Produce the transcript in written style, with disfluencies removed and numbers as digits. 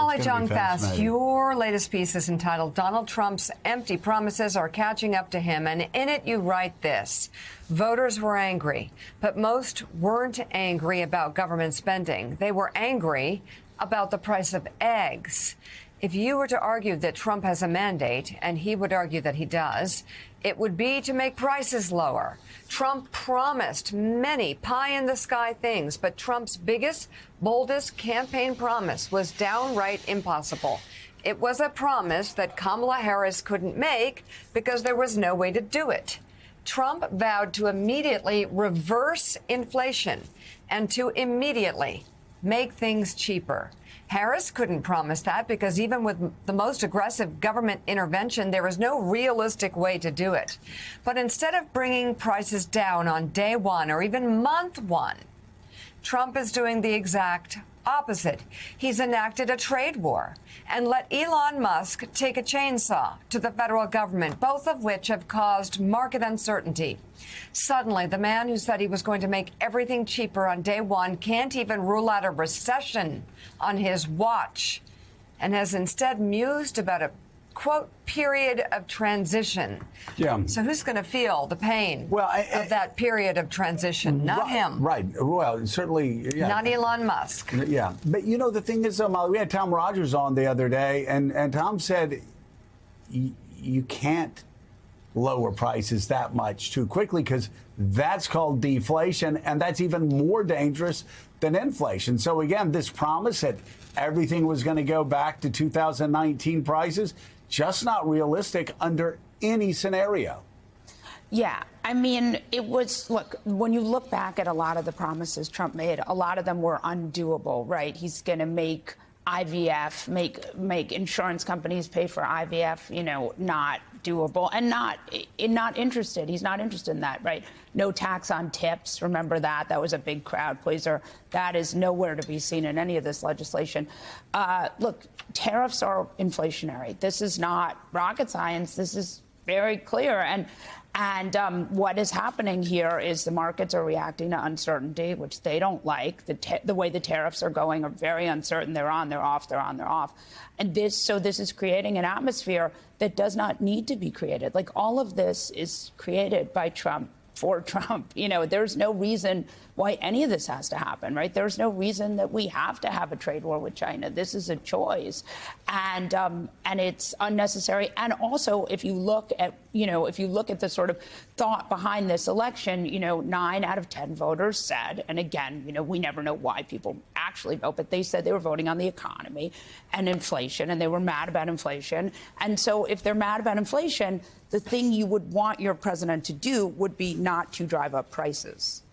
Molly Jong-Fast, your latest piece is entitled Donald Trump's Empty Promises Are Catching Up to Him. And in it, you write this. Voters were angry, but most weren't angry about government spending. They were angry about the price of eggs. If you were to argue that Trump has a mandate, and he would argue that he does, it would be to make prices lower. Trump promised many pie-in-the-sky things, but Trump's biggest, boldest campaign promise was downright impossible. It was a promise that Kamala Harris couldn't make because there was no way to do it. Trump vowed to immediately reverse inflation and to immediately make things cheaper. Harris couldn't promise that because even with the most aggressive government intervention, there is no realistic way to do it. But instead of bringing prices down on day one or even month one, Trump is doing the exact opposite. He's enacted a trade war and let Elon Musk take a chainsaw to the federal government, both of which have caused market uncertainty. Suddenly, the man who said he was going to make everything cheaper on day one can't even rule out a recession on his watch and has instead mused about a quote, period of transition. Yeah. So who's going to feel the pain of that period of transition? Not him. Right. Well, certainly. Yeah. Not Elon Musk. Yeah. But, you know, the thing is, Molly, we had Tom Rogers on the other day, and Tom said you can't lower prices that much too quickly because that's called deflation, and that's even more dangerous than inflation. So, again, this promise that everything was going to go back to 2019 prices, just not realistic under any scenario. Yeah, I mean, it was, look, when you look back at a lot of the promises Trump made, a lot of them were undoable, right? He's going to make IVF, make insurance companies pay for IVF, you know, not doable and not interested. He's not interested in that, right? No tax on tips. Remember that? That was a big crowd pleaser. That is nowhere to be seen in any of this legislation. Look, tariffs are inflationary. This is not rocket science. This is very clear. And what is happening here is the markets are reacting to uncertainty, which they don't like. The way the tariffs are going are very uncertain. They're on, they're off, they're on, they're off. And this is creating an atmosphere that does not need to be created. Like, all of this is created by Trump for Trump. You know, there's no reason why any of this has to happen, right? There's no reason that we have to have a trade war with China. This is a choice, and it's unnecessary. And also, if you look at the sort of thought behind this election, 9 out of 10 voters said, and again, we never know why people actually vote, but they said they were voting on the economy and inflation, and they were mad about inflation. And so if they're mad about inflation, the thing you would want your president to do would be not to drive up prices.